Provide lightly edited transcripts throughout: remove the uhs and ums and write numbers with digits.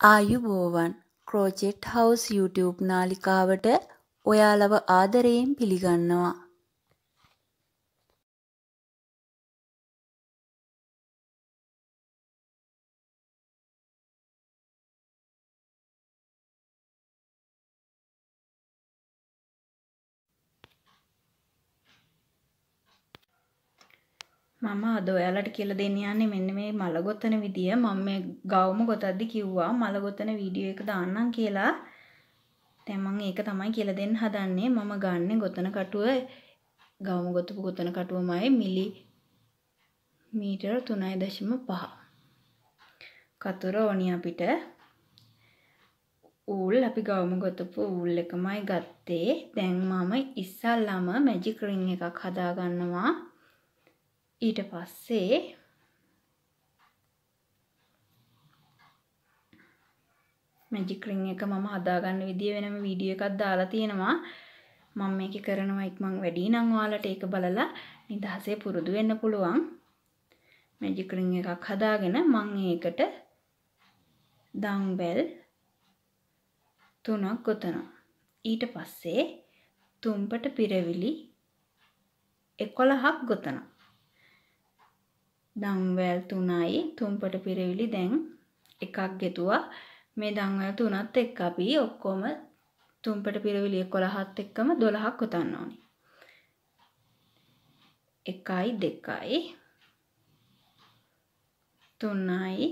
ආයුබෝවන් ක්‍රෝචෙට් house YouTube නාලිකාවට ඔයාලව ආදරයෙන් පිළිගන්නවා. මම අද ඔයාලට කියලා දෙන්න යන්නේ මෙන්න මේ මල ගොතන විදිය. මම මේ ගවුම ගොතද්දි කිව්වා මල ගොතන වීඩියෝ එක දාන්නම් කියලා. දැන් මම ඒක තමයි කියලා දෙන්න හදන්නේ. මම ගන්නෙ ගොතන කටුව ගවුම ගොතපු ගොතන කටුවමයි මිලි මීටර 3.5. කතුර ඕනි අපිට. ඌල් අපි ගවුම ගොතපු ඌල් එකමයි ගත්තේ. දැන් මම ඉස්සල්ලාම මැජික් රින් එකක් හදා ගන්නවා. ඊට පස්සේ මැජික් රින් එක මම හදාගන්න විදිය වෙනම වීඩියෝ එකක් දාලා තියෙනවා. මම මේකේ කරනවා ඉක්මන් වැඩි නම් ඔයාලට ඒක බලලා නිදහසේ පුරුදු වෙන්න පුළුවන්. මැජික් රින් එකක් හදාගෙන මම ඒකට දම්බෙල් 3ක් ගොතනවා. ඊට පස්සේ තුම්පට පිරවිලි 11ක් ගොතනවා. දම්වැල් 3යි තුම්පට පිරවිලි දැන් එකක් ගෙතුවා. මේ දම්වැල් 3ත් එක්ක අපි ඔක්කොම තුම්පට පිරවිලි 11ත් එක්කම 12ක් ගොතන්න ඕනේ. 1යි 2යි 3යි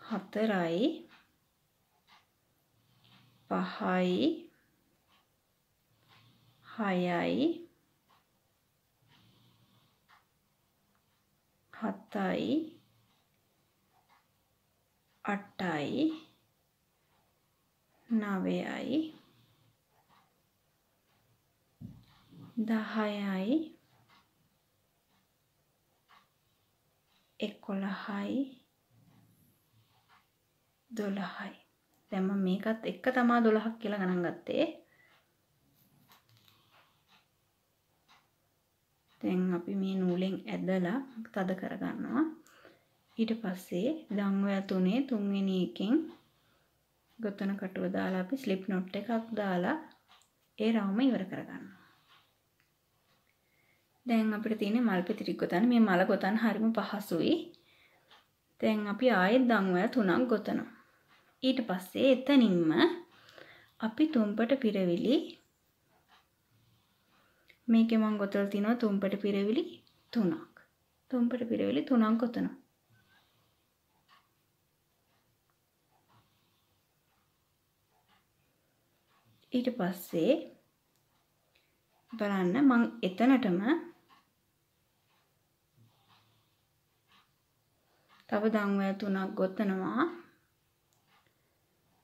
4යි 5යි 6යි 7යි 8යි 9යි 10යි 11යි 12යි. දැන් මම මේකත් එක්ක තමයි 12ක් කියලා ගණන් ගත්තේ. දැන් අපි මේ නූලෙන් ඇදලා තද කරගන්නවා. ඊට පස්සේ දම්වැල් 3 තුන්වෙනි එකෙන් ගොතන කටුව දාලා අපි ස්ලිප් නොට් එකක් දාලා ඒ රවුම ඉවර කරගන්නවා. දැන් අපිට තියෙන්නේ මල් පෙති ටික ගොතන්න. මේ මල ගොතන්න හරිම පහසුයි. දැන් අපි ආයෙත් දම්වැල් 3ක් ගොතනවා. ඊට පස්සේ එතනින්ම අපි තුම්පට පිරවිලි මේකේ මම ගොතලා තිනවා තුම්පට පිරවිලි 3ක්. තුම්පට පිරවිලි 3ක් ගොතනවා. ඊට පස්සේ බලන්න මම එතනටම තව දම්වැල් 3ක් ගොතනවා.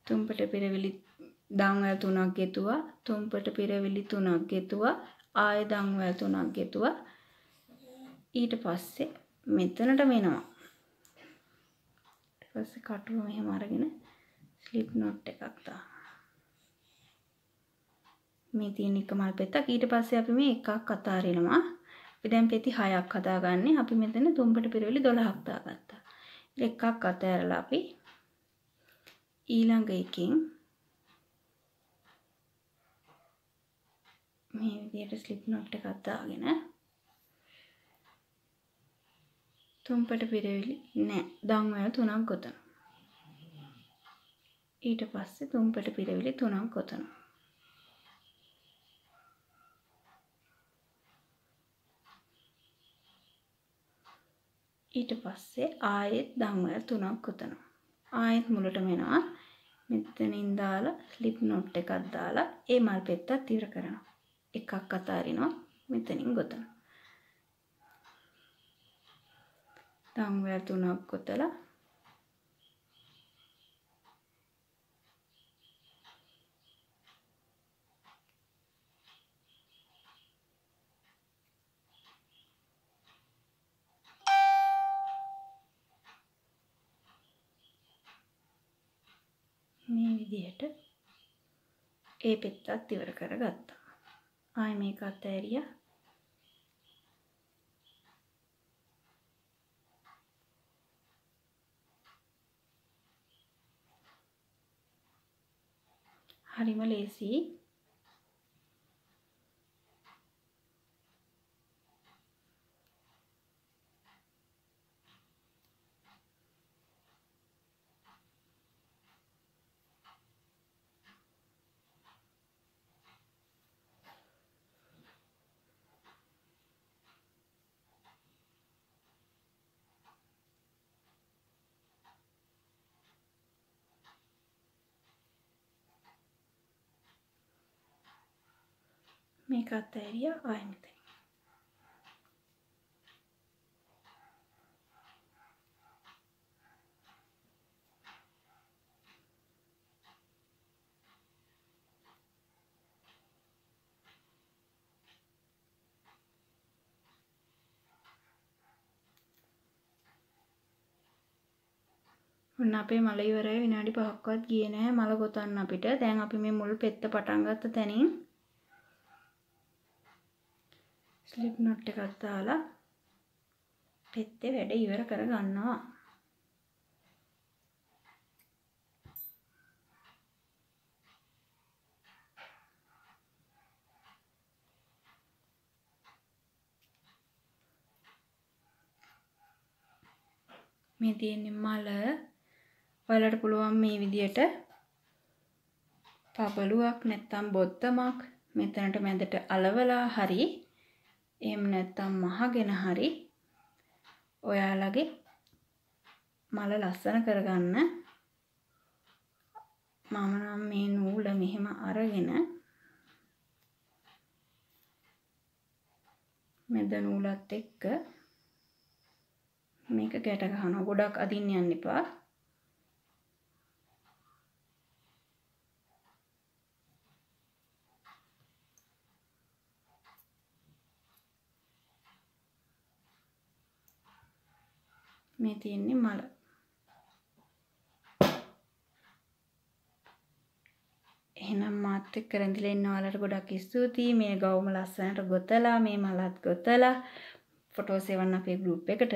තුම්පට පිරවිලි දම්වැල් 3ක් ගෙතුවා. තුම්පට පිරවිලි 3ක් ගෙතුවා. ආයෙ දම්වැල් 3ක් ගෙතුවා. ඊට පස්සේ මෙතනට වෙනවා. ඊට පස්සේ කටුව මෙහෙම අරගෙන ස්ලිප් නොට් එකක් දානවා. මේ තියෙන එක මල් පෙත්තක්. ඊට පස්සේ අපි මේ එකක් අතාරිනවා. අපි දැන් පෙති 6ක් හදාගන්නේ. අපි මෙතන තුම්පට පිරවිලි 12ක් දාගත්තා. එකක් අතෑරලා අපි ඊළඟ එකෙන් මේ විදිහට ස්ලිප් නොට් එකක් දාගෙන තුම්පට පිරවිලි නෑ දම්වැල් 3ක් ගොතනවා. ඊට පස්සේ තුම්පට පිරවිලි 3ක් ගොතනවා. ඊට පස්සේ ආයෙත් දම්වැල් 3ක් ගොතනවා. ආයෙත් මුලටම එනවා. මෙතනින් දාලා ස්ලිප් නොට් එකක් දාලා ඒ මල් පෙත්තත් ඉවර කරනවා. එකක් අතාරිනවා. මෙතනින් ගොතනවා. දම්වැල් 3ක් ගොතලා මේ විදිහට ඒ පෙත්තත් ඉවර කරගත්තා. ආයෙ මේක අතෑරියා. හරිම ලේසි. මේක අතෑරියා ආයෙ මෙතන. ඔන්න අපේ මල ඉවරයි. විනාඩි 5ක්වත් ගියේ නැහැ මල ගොතන්න අපිට. දැන් අපි මේ මුල් පෙත්ත පටන් ගත්ත තැනින් ස්ලිප් knot එකක් දාලා පෙත්තේ වැඩ ඉවර කරගන්නවා. මේ තියෙන්නේ මල. ඔයාලට පුළුවන් මේ විදියට පබලුවක් නැත්තම් බොත්තමක් මෙතනට මැදට අලවලා හරි එහෙම නැත්තම් මහගෙන හරි ඔයාලගේ මල ලස්සන කරගන්න. මම නම් මේ නූල මෙහෙම අරගෙන මැද නූලත් එක්ක මේක ගැට ගන්නවා. ගොඩක් අදින්න යන්න එපා. මේ තියෙන්නේ මල. එහෙනම් මාත් එක්ක රැඳිලා ඉන්න ඔයාලට ගොඩක් ස්තුතියි. මේ ගවුම ලස්සනට ගොතලා මේ මලත් ගොතලා ෆොටෝස් එවන්න අපේ ගෲප් එකට.